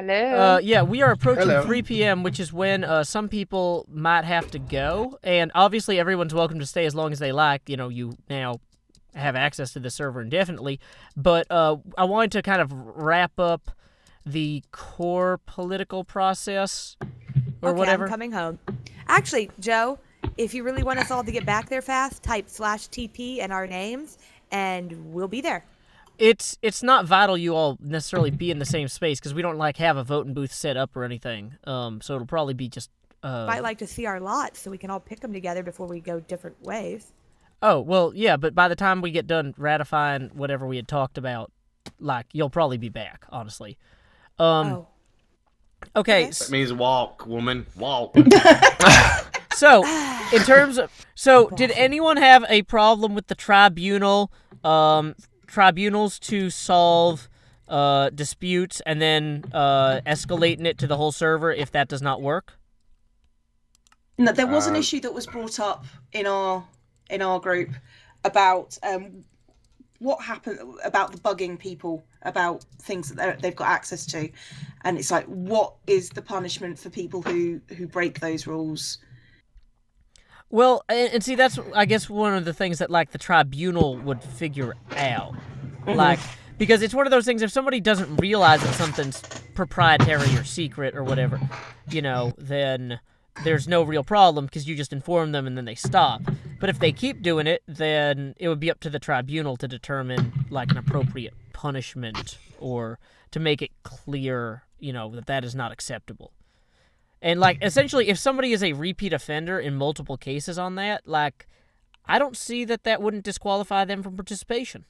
Hello. Yeah, we are approaching Hello. 3 p.m., which is when some people might have to go. And obviously, everyone's welcome to stay as long as they like. You know, you now have access to the server indefinitely. But I wanted to kind of wrap up the core political process or Okay, whatever. I'm coming home. Actually, Joe, if you really want us all to get back there fast, type /TP and our names, and we'll be there. It's not vital you all necessarily be in the same space because we don't have a voting booth set up or anything. So it'll probably be just. Might like to see our lots so we can all pick them together before we go different ways. Oh well, yeah, but by the time we get done ratifying whatever we had talked about, you'll probably be back. Honestly. Oh. Okay. Okay. That means walk, woman, walk. So, in terms of, did anyone have a problem with the tribunal? Tribunals to solve disputes and then escalating it to the whole server if that does not work? No, there was an issue that was brought up in our group about what happened about the bugging people about things that they've got access to, and it's like, what is the punishment for people who break those rules? Well, and see, that's, I guess, one of the things that, the tribunal would figure out. Because it's one of those things, if somebody doesn't realize that something's proprietary or secret or whatever, then there's no real problem because you just inform them and then they stop. But if they keep doing it, then it would be up to the tribunal to determine, an appropriate punishment or to make it clear, that is not acceptable. And, essentially, if somebody is a repeat offender in multiple cases on that, I don't see that wouldn't disqualify them from participation.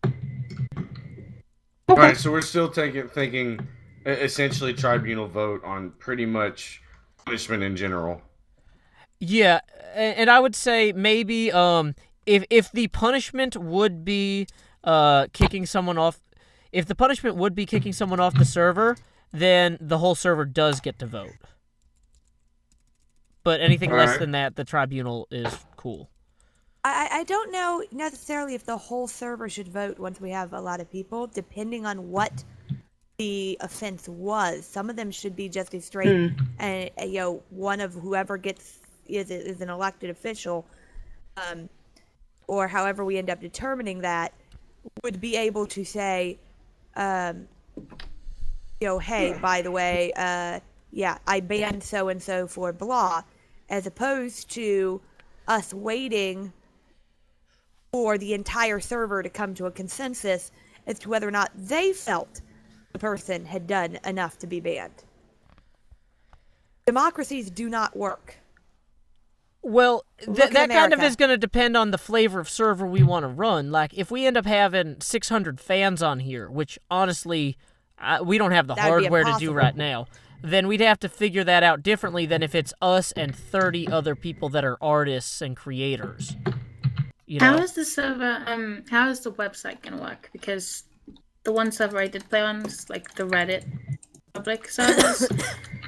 All right, so we're still thinking essentially tribunal vote on pretty much punishment in general. Yeah, and I would say maybe if the punishment would be kicking someone off, if the punishment would be kicking someone off the server, then the whole server does get to vote. But anything less than that, the tribunal is cool. I don't know necessarily if the whole server should vote once we have a lot of people, depending on what the offense was. Some of them should be just a straight, one of whoever is an elected official, or however we end up determining that, would be able to say, hey, by the way, I banned so-and-so for blah, as opposed to us waiting for the entire server to come to a consensus as to whether or not they felt the person had done enough to be banned. Democracies do not work. Well, that kind of America. is going to depend on the flavor of server we want to run. If we end up having 600 fans on here, which honestly, we don't have the That would be hardware to do impossible. right now, then we'd have to figure that out differently than if it's us and 30 other people that are artists and creators. How is the server, how is the website going to work? Because the one server I did play on is the Reddit public servers.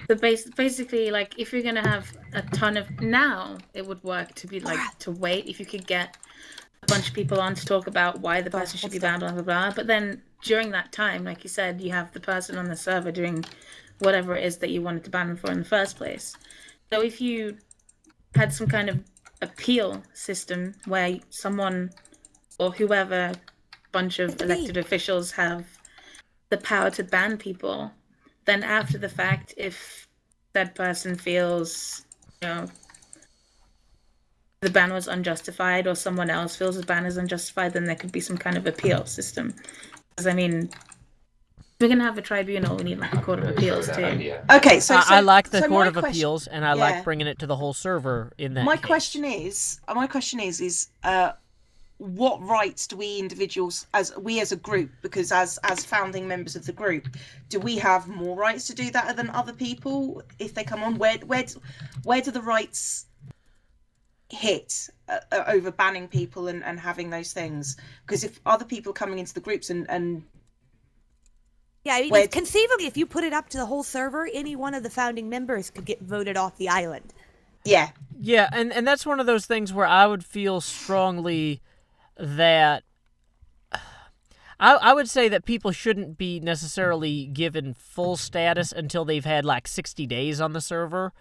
So basically, if you're going to have a ton of, now it would work to be to wait if you could get a bunch of people on to talk about why the person should be banned, blah, blah, blah. But then during that time, like you said, you have the person on the server doing whatever it is that you wanted to ban them for in the first place. So if you had some kind of appeal system where someone or whoever, bunch of elected officials have the power to ban people, then after the fact, if that person feels, the ban was unjustified, or someone else feels the ban is unjustified, then there could be some kind of appeal system. Because, if we're going to have a tribunal, we need a court of appeals too. Okay, so I like the so Court my of question- Appeals, and I like bringing it to the whole server in that My case. question is, what rights do we individuals, as a group, because as founding members of the group, do we have more rights to do that than other people if they come on? Where do the rights hit over banning people and having those things? Because if other people are coming into the groups and Yeah, Wait. conceivably, if you put it up to the whole server, any one of the founding members could get voted off the island. yeah, Yeah, and that's one of those things where I would feel strongly that I would say that people shouldn't be necessarily given full status until they've had like 60 days on the server.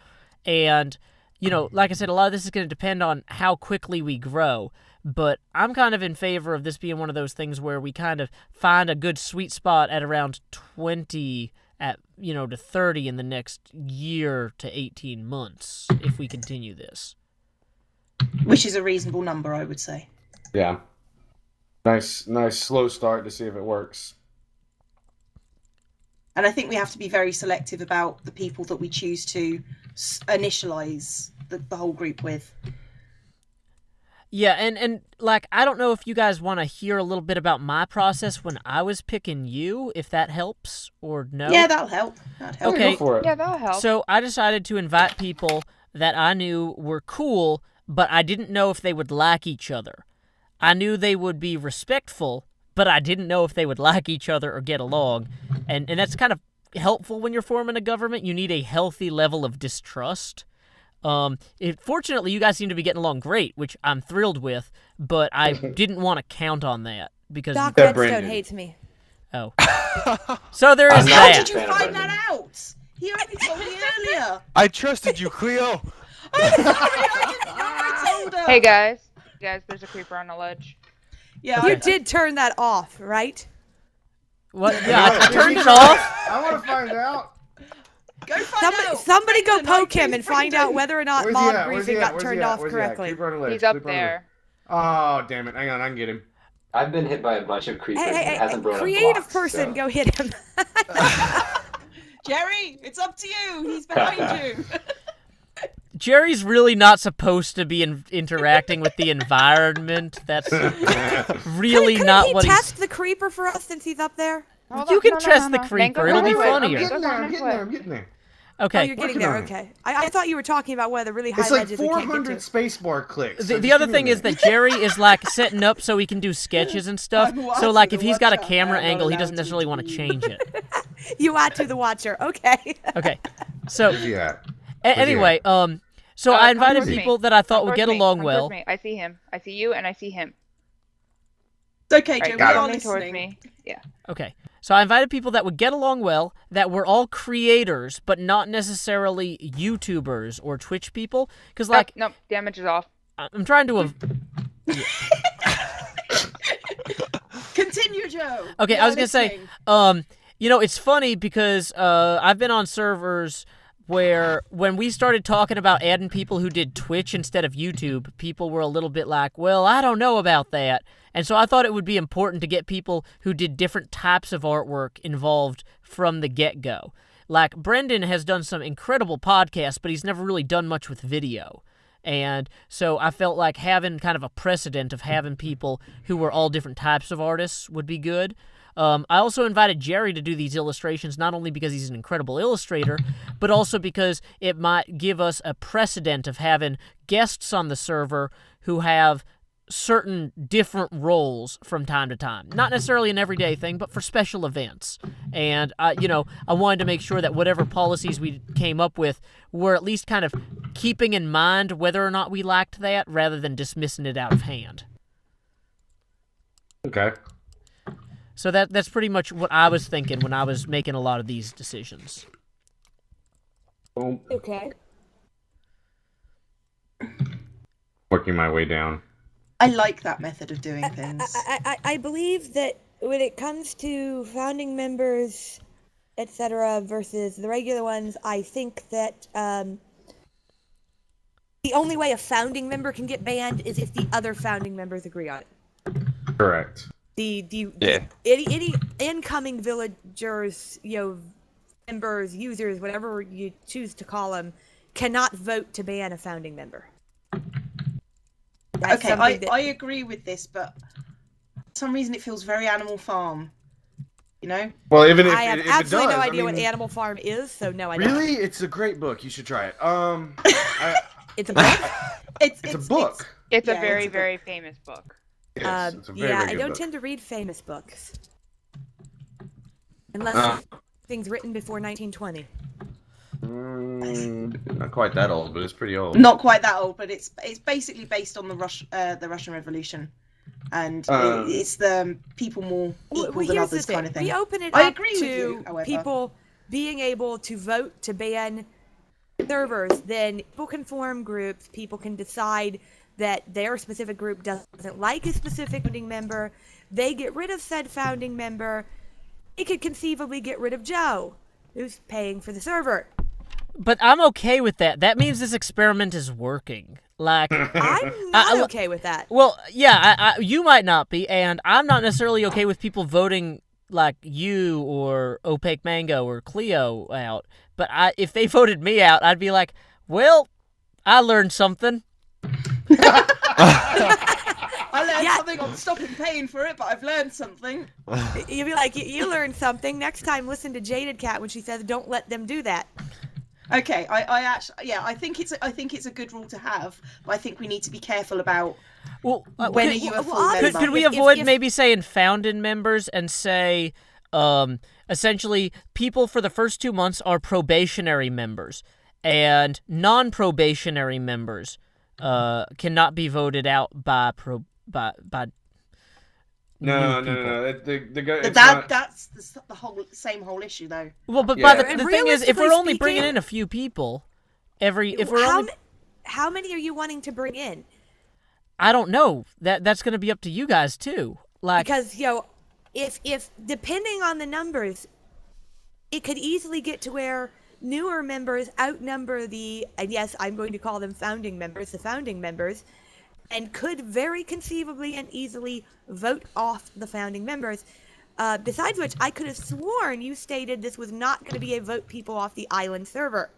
And, you know, like I said, a lot of this is going to depend on how quickly we grow. But I'm kind of in favor of this being one of those things where we kind of find a good sweet spot at around 20 to 30 in the next year to 18 months if we continue this. Which is a reasonable number, I would say. Yeah. Nice slow start to see if it works. And I think we have to be very selective about the people that we choose to initialize the whole group with. Yeah, and like, I don't know if you guys want to hear a little bit about my process when I was picking you, if that helps, or no? Yeah, that'll help. Okay. Go for it. Yeah, that'll help. So I decided to invite people that I knew were cool, but I didn't know if they would like each other. I knew they would be respectful, but I didn't know if they would like each other or get along. And that's kind of helpful when you're forming a government. You need a healthy level of distrust. Fortunately, you guys seem to be getting along great, which I'm thrilled with, but I didn't want to count on that because... Doc Yeah, Redstone Brandon. hates me. Oh. So there is I'm How not- that. did you find that out? He only told me earlier. I trusted you, Cleo. I'm sorry, I didn't know I told her. Hey guys, there's a creeper on the ledge. Yeah, You did turn that off, right? What? Yeah, I turned it off. I want to find out. Go find out. Somebody go Brendan, poke I him and find out whether or not Where's he mod at? Where's he briefing at? got Where's he turned at? off Where's he at? correctly. Keep running left. He's up Keep running left. there. Oh, damn it. Hang on, I can get him. I've been hit by a bunch of creepers and Hey, it hasn't brought up creative blocks, person, so. go hit him. Jerry, it's up to you. He's behind you. Jerry's really not supposed to be interacting with the environment. That's really Couldn't not he what test he's... the creeper for us since he's up there? Hold You on, can no, trust the Then creeper, go it'll be into it. I'm funnier. getting Go there. I'm into getting it. there. I'm getting there. Oh, Okay. you're getting Working there. on it. Okay. I thought you were talking about one of the really high It's like ledges we can't get 400 to. spacebar clicks. The other thing is that Jerry is like setting up so he can do sketches and stuff. I'm So watching like the if he's got a watcher. camera I'm not angle, he allowed doesn't to necessarily want to do. change it. You are to the watcher. Okay. Okay. So Where's he at? anyway, so I come invited towards me. people that I thought Come would towards get me. along Come well. towards me. I see him. I see you, and I see him. It's okay, Right, Joe. We got it. are coming towards listening. me. Yeah. Okay. So I invited people that would get along well, that were all creators, but not necessarily YouTubers or Twitch people. Because, like, Nope, damage is off. I'm trying to... Continue, Joe. Okay, We I are was going to say, listening. it's funny because I've been on servers where when we started talking about adding people who did Twitch instead of YouTube, people were a little bit like, well, I don't know about that. And so I thought it would be important to get people who did different types of artwork involved from the get-go. Like, Brendan has done some incredible podcasts, but he's never really done much with video. And so I felt like having kind of a precedent of having people who were all different types of artists would be good. I also invited Jerry to do these illustrations, not only because he's an incredible illustrator, but also because it might give us a precedent of having guests on the server who have certain different roles from time to time. Not necessarily an everyday thing, but for special events. And, I wanted to make sure that whatever policies we came up with were at least kind of keeping in mind whether or not we liked that, rather than dismissing it out of hand. Okay. So that's pretty much what I was thinking when I was making a lot of these decisions. Boom. Okay. Working my way down. I like that method of doing things. I believe that when it comes to founding members, etc., versus the regular ones, I think that the only way a founding member can get banned is if the other founding members agree on it. Correct. Any incoming villagers, members, users, whatever you choose to call them, cannot vote to ban a founding member. That's Okay, something that- I agree with this, but for some reason it feels very Animal Farm. You know? Well, even if, I have if absolutely it does, no idea what I mean, Animal Farm is, so no, I don't. Really? It's a great book. You should try it. It's a book. It's a book. It's Yeah, a very, it's a book. very famous book. Yes, it's a very, Yeah, very I good don't book. tend to read famous books. Unless things written before 1920. Not quite that old, but it's pretty old. Not quite that old, but it's basically based on the Russian Revolution. and Um, it's the people more equal Well, than here's the others thing. kind of thing. We open it I up agree with to you, however. people being able to vote to ban servers. Then people can form groups. People can decide that their specific group doesn't like a specific founding member. They get rid of said founding member. It could conceivably get rid of Joe, who's paying for the server. But I'm okay with that. That means this experiment is working. Like, I'm not okay with that. well, yeah, you might not be, and I'm not necessarily okay with people voting like you or Opaque Mango or Cleo out. But if they voted me out, I'd be like, well, I learned something. I learned Yeah. something. I'm stopping paying for it, but I've learned something. You'd be like, you learned something. Next time, listen to Jaded Cat when she says, "Don't let them do that." Okay, I actually, yeah, I think it's a good rule to have, but I think we need to be careful about Well, when are could, you a full obviously- member. could we If- avoid if- maybe saying founding members and say, essentially, people for the first 2 months are probationary members, and non-probationary members cannot be voted out by No. new people. The guy. It's That not, that's the same whole issue though. Well, but Yeah. by And the thing is, if we're realistically only bringing speaking- in a few people, if we're how, only, how many are you wanting to bring in? I don't know. That's going to be up to you guys too. Like, Because if depending on the numbers, it could easily get to where newer members outnumber and yes, I'm going to call them founding members, the founding members, and could very conceivably and easily vote off the founding members. Besides which, I could have sworn you stated this was not going to be a vote people off the island server.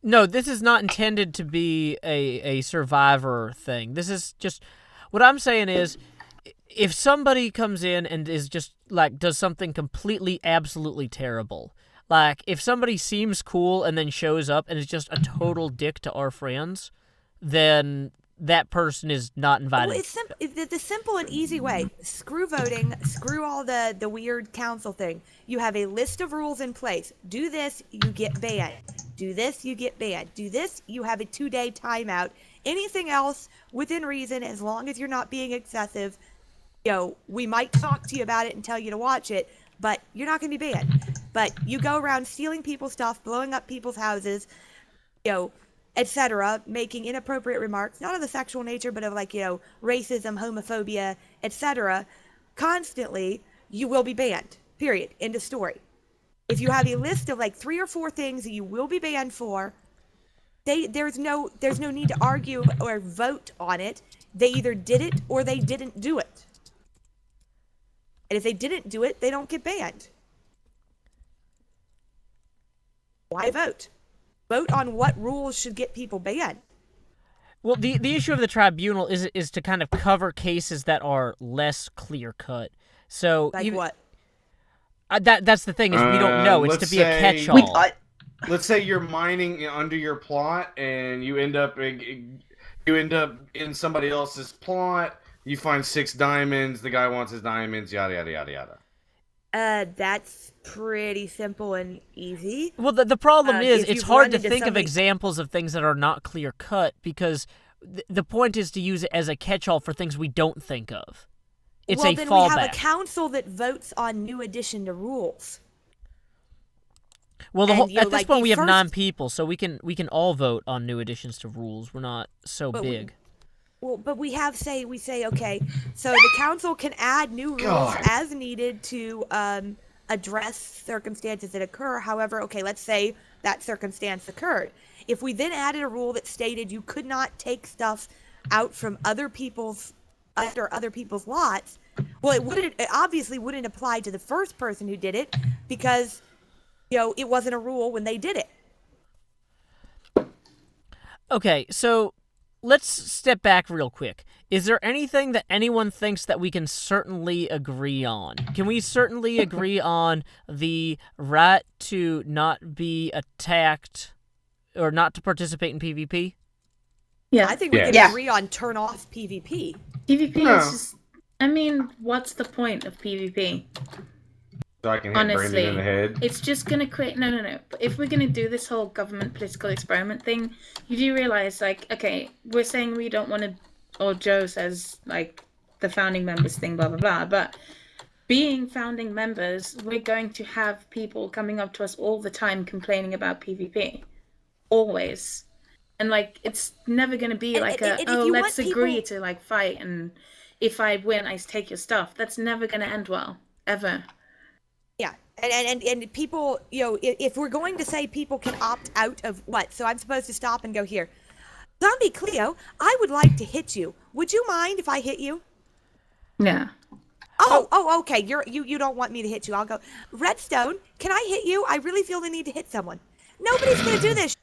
no, this is not intended to be a survivor thing. This is just what I'm saying is, if somebody comes in and is just like does something completely absolutely terrible, like if somebody seems cool and then shows up and is just a total dick to our friends, then that person is not invited. Well, it's the simple and easy way. Screw voting. Screw all the weird council thing. You have a list of rules in place. Do this, you get banned. Do this, you get banned. Do this, you have a 2-day timeout. Anything else within reason, as long as you're not being excessive, we might talk to you about it and tell you to watch it, but you're not going to be banned. But you go around stealing people's stuff, blowing up people's houses, etc., making inappropriate remarks, not of the sexual nature, but of racism, homophobia, etc., constantly, you will be banned. Period. End of story. If you have a list of 3 or 4 things that you will be banned for, there's no need to argue or vote on it. They either did it or they didn't do it. And if they didn't do it, they don't get banned. Why vote? Vote on what rules should get people banned. Well, the issue of the tribunal is to kind of cover cases that are less clear cut. So Like what? That's the thing is we don't know. It's to let's be a say- catch-all. Let's say you're mining under your plot and you end up in somebody else's plot. You find 6 diamonds. The guy wants his diamonds. Yada yada yada yada. That's pretty simple and easy. Well, the problem is if it's you've hard run to into think of somebody- examples of things that are not clear cut because the point is to use it as a catch-all for things we don't think of. It's well, a then fallback. we have a council that votes on new addition to rules. Well, And, at this point we have 9 first- people, so we can all vote on new additions to rules. We're not so But big. Well, but we say okay, so the council can add new rules God. as needed to address circumstances that occur. However, okay, let's say that circumstance occurred. If we then added a rule that stated you could not take stuff out from other people's lots, well, it obviously wouldn't apply to the first person who did it because it wasn't a rule when they did it. Okay, so let's step back real quick. Is there anything that anyone thinks that we can certainly agree on? Can we certainly agree on the right to not be attacked or not to participate in PvP? Yeah. I think we can Yeah. agree on turn off PvP. PvP No. is just. I mean, what's the point of PvP? So I can hit Honestly, Brandon in the head. it's just gonna create. No. But if we're gonna do this whole government political experiment thing, you do realize, okay, we're saying we don't want to, or Joe says, the founding members thing, blah blah blah. But being founding members, we're going to have people coming up to us all the time complaining about PvP, always, and like it's never going to be like let's agree to like fight, and if I win, I take your stuff. That's never going to end well, ever. Yeah, and people, you know, if we're going to say people can opt out of what, so I'm supposed to stop and go here. Zombie Cleo, I would like to hit you. Would you mind if I hit you? Yeah. Oh, okay. You don't want me to hit you. I'll go. Redstone, can I hit you? I really feel the need to hit someone. Nobody's gonna do this.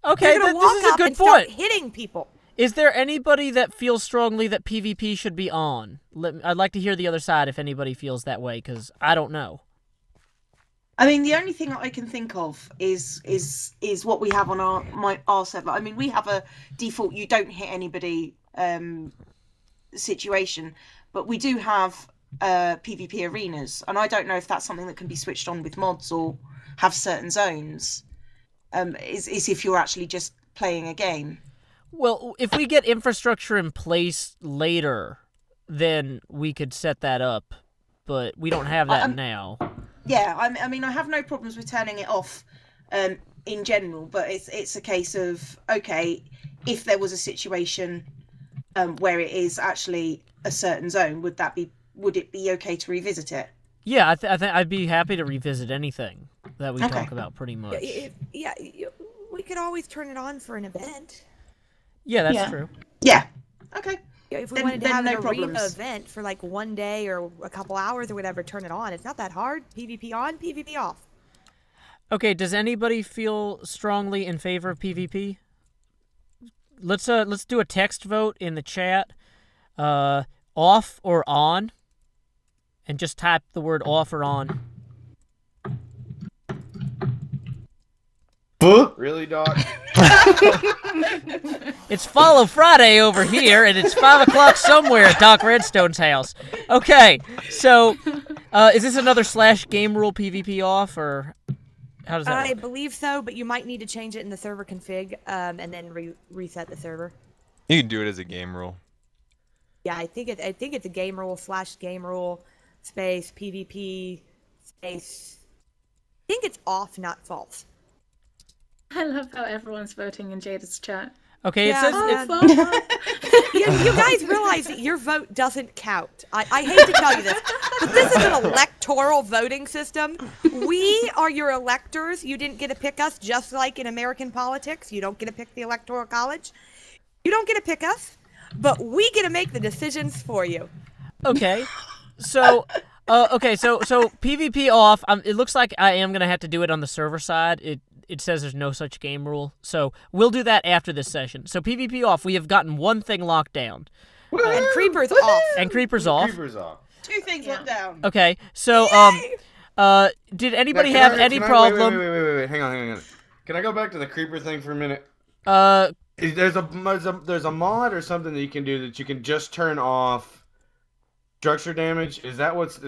Okay, They're gonna this walk is a up good and start point. hitting people. Is there anybody that feels strongly that PvP should be on? I'd like to hear the other side if anybody feels that way, because I don't know. I mean, the only thing that I can think of is what we have on our server. I mean, we have a default you don't hit anybody situation, but we do have PvP arenas, and I don't know if that's something that can be switched on with mods or have certain zones. Is if you're actually just playing a game. Well, if we get infrastructure in place later, then we could set that up, but we don't have that now. Yeah, I mean, I have no problems with turning it off in general, but it's a case of, okay, if there was a situation where it is actually a certain zone, would it be okay to revisit it? Yeah, I think I'd be happy to revisit anything that we talk about, pretty much. Yeah, we could always turn it on for an event. Yeah, that's true. Yeah. Okay. If we wanted to have no an arena problems. event for like one day or a couple hours or whatever, turn it on. It's not that hard. PvP on, PvP off. Okay, does anybody feel strongly in favor of PvP? Let's do a text vote in the chat. Off or on? And just type the word off or on. Really, Doc? It's Follow Friday over here, and it's 5 o'clock somewhere at Doc Redstone's house. Okay, so is this another /game rule PvP off, or how does that I work? believe so, but you might need to change it in the server config and then reset the server. You can do it as a game rule. Yeah, I think it's a game rule /game rule space PvP space. I think it's off, not false. I love how everyone's voting in Jada's chat. Okay, Yeah, it says you guys realize that your vote doesn't count. I hate to tell you this, but this is an electoral voting system. We are your electors. You didn't get to pick us, just like in American politics. You don't get to pick the Electoral College. You don't get to pick us, but we get to make the decisions for you. okay. So, so PvP off. It looks like I am gonna have to do it on the server side. It says there's no such game rule, so we'll do that after this session. So PvP off. We have gotten one thing locked down. And Creeper's off. And Creeper's off. Creeper's off. Two things locked down. Okay, so did anybody Now, have can I- any can I- problem? Wait. Hang on. Can I go back to the creeper thing for a minute? There's a mod or something that you can do that you can just turn off structure damage. Is that what's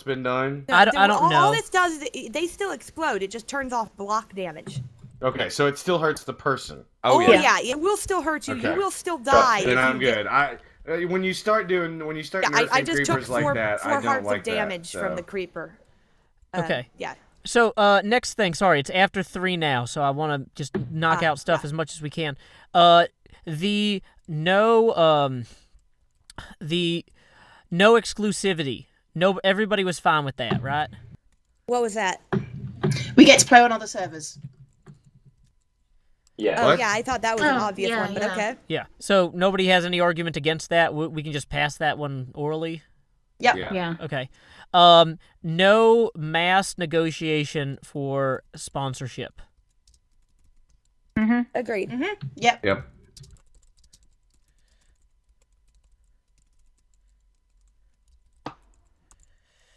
been done? I don't know. All this does is they still explode. It just turns off block damage. Okay, so it still hurts the person. Oh yeah, it will still hurt you. Okay. You will still die. Then if I'm you get- good. When you start Yeah, nerfing I just took creepers like four that, I don't hearts like of damage that, from so. the creeper. Okay. Yeah. So next thing. Sorry, it's after 3 now, so I want to just knock out stuff as much as we can. The no exclusivity. No, everybody was fine with that, right? What was that? We get to play on other servers. Yeah. Oh What? yeah, I thought that was an Oh, obvious yeah, one, but yeah. okay. Yeah. So nobody has any argument against that. We can just pass that one orally. Yep. Yeah. Okay. No mass negotiation for sponsorship. Agreed. Yep. Yep.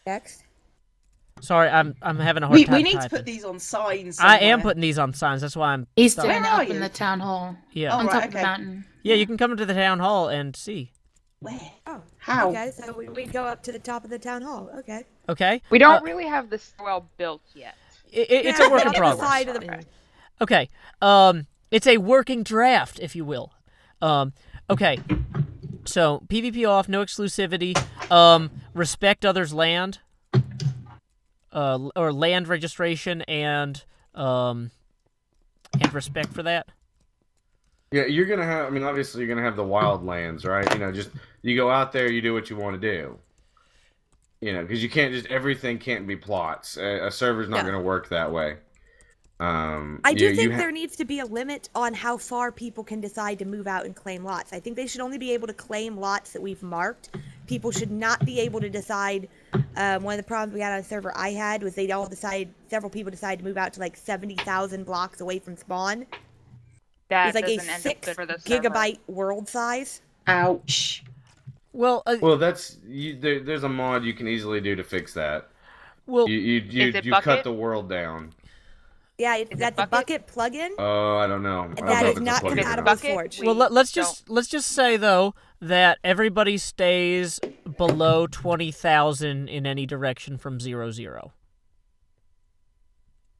Next. Sorry, I'm having a hard We time need to typing. put these on signs. I am somewhere. putting these on signs. That's why I'm. He's Sorry. doing it Where are up in you? the town hall. Yeah. Oh, On top right, of the okay. mountain. Yeah, you can come into the town hall and see. Where? Oh. How? Okay, so we go up to the top of the town hall. Okay. Okay. We don't really have the stairwell built yet. It's Yeah, a work in on the progress. side of the- Okay. Okay. It's a working draft, if you will. Okay. So PvP off, no exclusivity. Respect others' land. Or land registration and respect for that. Yeah, you're gonna have. I mean, obviously, you're gonna have the wild lands, right? You know, just you go out there, you do what you want to do. You know, because you can't just everything can't be plots. A server's not gonna work that way. I do think there needs to be a limit on how far people can decide to move out and claim lots. I think they should only be able to claim lots that we've marked. People should not be able to decide. One of the problems we had on a server I had was several people decided to move out to like 70,000 blocks away from spawn. That It's like a doesn't end up 6 good for the server. gigabyte world size. Ouch. Well, that's there's a mod you can easily do to fix that. well, You cut Bucket? the world down. Yeah, that's a Bucket? bucket plugin. Oh, I don't know. I don't That know is if it's a not plugin or compatible with Bucket? Forge. We- well, let's just say though that everybody stays below 20,000 in any direction from 0, 0.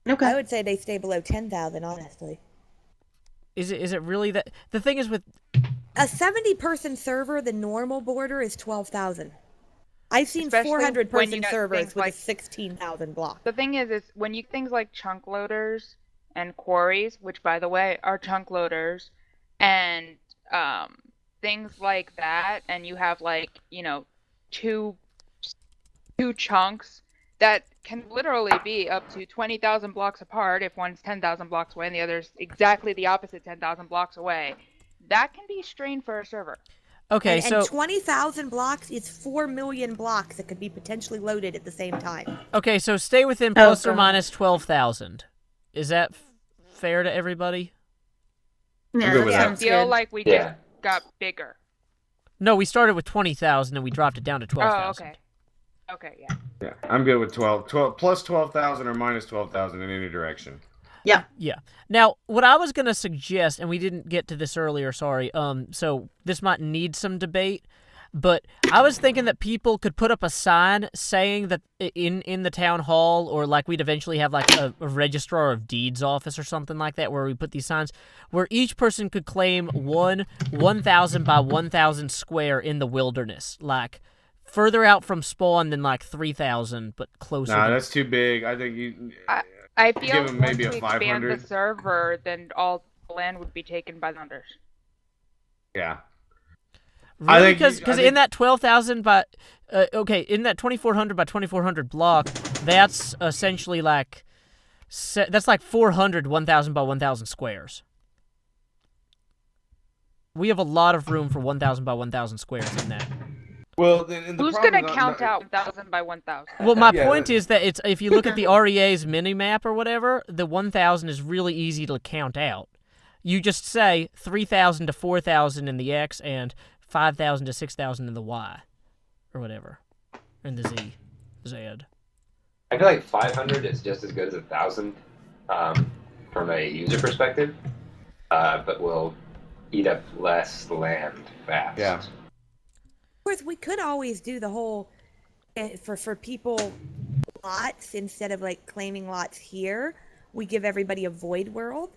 Okay. I would say they stay below 10,000, honestly. Is it really that? The thing is with A 70-person server, the normal border is 12,000. I've seen Especially when 400-person you got servers things with like- a 16,000 block. The thing is when you things like chunk loaders and quarries, which by the way are chunk loaders, and things like that, and you have like two chunks that can literally be up to 20,000 blocks apart if one's 10,000 blocks away and the other's exactly the opposite 10,000 blocks away. That can be strained for a server. okay, and so 20,000 blocks is 4 million blocks that could be potentially loaded at the same time. okay, so stay within plus or God. minus 12,000. Is that fair to everybody? Yeah, good that with I that. sounds feel good. like we Yeah. just got bigger. No, we started with 20,000 and we dropped it down to 12,000. Oh, okay. Okay, yeah. Yeah, I'm good with 12 plus 12,000 or minus 12,000 in any direction. Yeah. Now, what I was going to suggest, and we didn't get to this earlier, sorry, so this might need some debate, but I was thinking that people could put up a sign saying that in the town hall, or like we'd eventually have like a registrar of deeds office or something like that, where we put these signs, where each person could claim 1,000 by 1,000 square in the wilderness, like further out from spawn than like 3,000, but closer. Nah, to... that's too big. I think you. I Give feel them once maybe a we expand 500. the server, then all the land would be taken by the hunters. Yeah. Really? I think Because I think- in that 12,000 by, in that 2,400 by 2,400 block, that's essentially like, that's like 400 1,000 by 1,000 squares. We have a lot of room for 1,000 by 1,000 squares in that. Well, then Who's gonna count out 1,000 by 1,000? Well, my Yeah, point is that it's if you look at the REA's mini map or whatever, the 1,000 is really easy to count out. You just say 3,000 to 4,000 in the X and 5,000 to 6,000 in the Y, or whatever, in the Z. I feel like 500 is just as good as 1,000 from a user perspective, but will eat up less land fast. Yeah. Of course, we could always do the whole for people lots instead of like claiming lots here. We give everybody a void world,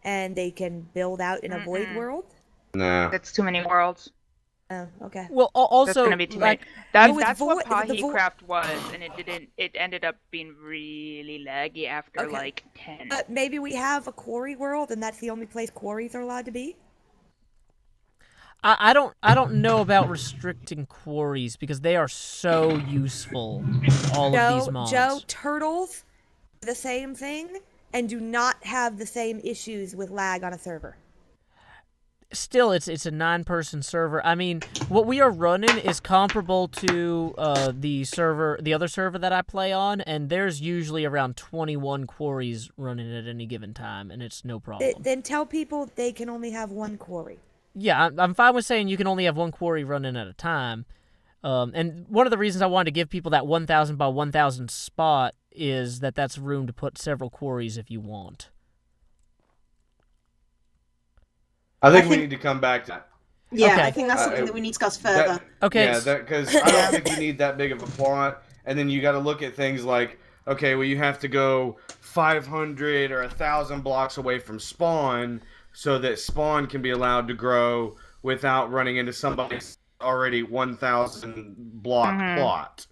and they can build out in a void world. Nah. That's too many worlds. Oh, okay. Well, That's also, gonna be too like, many. That's with that's what the Pahicraft was, and it didn't. It ended up being really laggy after Okay. like 10. Maybe we have a quarry world, and that's the only place quarries are allowed to be. I don't know about restricting quarries because they are so useful in all of these mods. Joe, turtles, the same thing, and do not have the same issues with lag on a server. Still, it's a 9-person server. I mean, what we are running is comparable to the other server that I play on, and there's usually around 21 quarries running at any given time, and it's no problem. Then tell people they can only have one quarry. Yeah, I'm fine with saying you can only have one quarry running at a time. And one of the reasons I wanted to give people that 1,000 by 1,000 spot is that that's room to put several quarries if you want. I think we need to come back to that. Yeah, Okay. I think that's something that we need to discuss further. Okay. Yeah, because I don't think you need that big of a plot. And then you got to look at things like, okay, well, you have to go 500 or 1,000 blocks away from spawn so that spawn can be allowed to grow without running into somebody already 1,000 block Mhm. plot.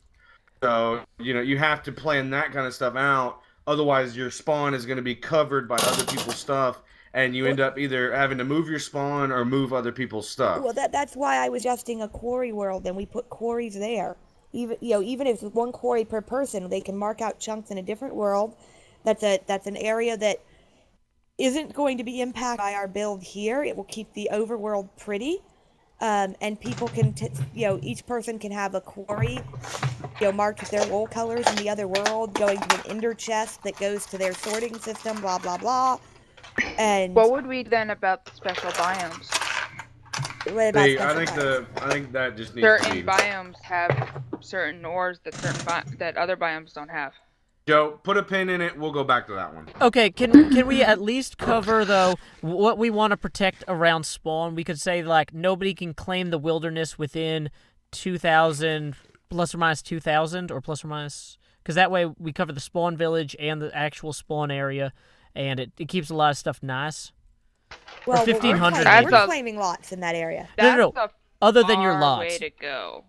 So, you have to plan that kind of stuff out. Otherwise, your spawn is going to be covered by other people's stuff, and you end up either having to move your spawn or move other people's stuff. Well, that's why I was suggesting a quarry world, and we put quarries there. Even if it's one quarry per person, they can mark out chunks in a different world. That's an area that isn't going to be impacted by our build here. It will keep the overworld pretty, and people can, each person can have a quarry, marked with their wool colors in the other world, going to an ender chest that goes to their sorting system. Blah blah blah. And What would we then about the special biomes? what about I special think biomes? I think that just needs to Certain be. biomes have certain ores that that other biomes don't have. Joe, put a pin in it. We'll go back to that one. Okay, can we at least cover, though, what we want to protect around spawn? We could say, like, nobody can claim the wilderness within 2,000, plus or minus 2,000, or plus or minus... Because that way we cover the spawn village and the actual spawn area, and it keeps a lot of stuff nice. Well, 1,500 we're maybe. claiming lots in that area. That's No. a Other than your far lots. way to go.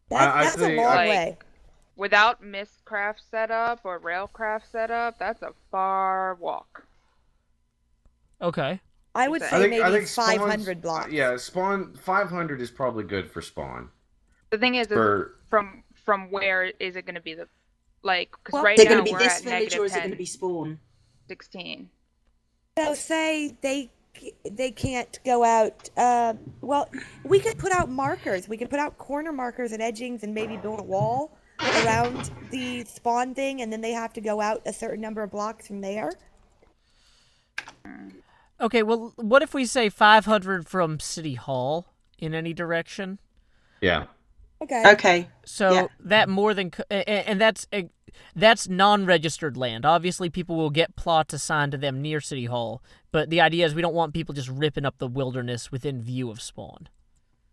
That's a think- long like- way. Without Mistcraft setup or Railcraft setup, that's a far walk. Okay. I would I say maybe spawn's- 500 blocks. Yeah, spawn 500 is probably good for spawn. The thing is For from where is it going to be the because Well, right They're now going to be we're this at village, or is it -10, going to be spawn? 16. So say they can't go out. Well, we could put out markers. We could put out corner markers and edgings, and maybe build a wall around the spawn thing, and then they have to go out a certain number of blocks from there. Okay, well, what if we say 500 from City Hall in any direction? yeah. Okay. Okay. So Yeah. that more than... And that's non-registered land. Obviously, people will get plots assigned to them near City Hall, but the idea is we don't want people just ripping up the wilderness within view of spawn.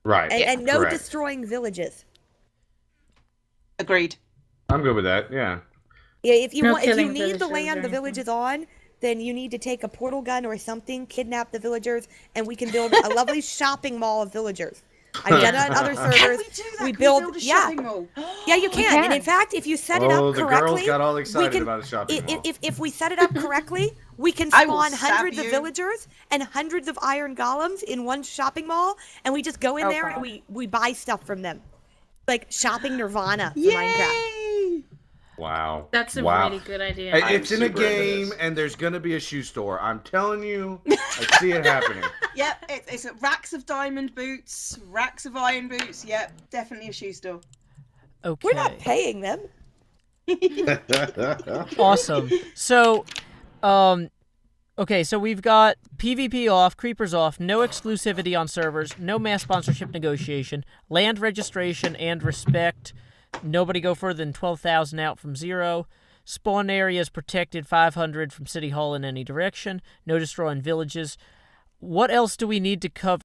Right. And no Correct. destroying villages. Agreed. I'm good with that. Yeah. Yeah, if you No want, if you killing need the villagers or land the anything. village is on, then you need to take a portal gun or something, kidnap the villagers, and we can build a lovely shopping mall of villagers. I've done it on other Can servers. we do that? We Can build, we build a yeah. shopping mall? Yeah, you can. And can. in fact, if you set it Oh, up the correctly, girls got all excited can, about a shopping mall. if we set it up correctly, we can I will spawn stab hundreds of you. villagers and hundreds of iron golems in one shopping mall, and we just go in there and Okay. we buy stuff from them, like shopping Nirvana for Minecraft. Yay! Wow. That's a wow. really good idea. Hey, it's in a super into game, this. and there's gonna be a shoe store. I'm telling you, I see it happening. Yep, it's racks of diamond boots, racks of iron boots. Yep, definitely a shoe store. Okay. We're not paying them. Awesome. So, okay, so we've got PvP off, creepers off, no exclusivity on servers, no mass sponsorship negotiation, land registration and respect, nobody go further than 12,000 out from 0, spawn areas protected 500 from City Hall in any direction, no destroying villages. What else do we need to cover?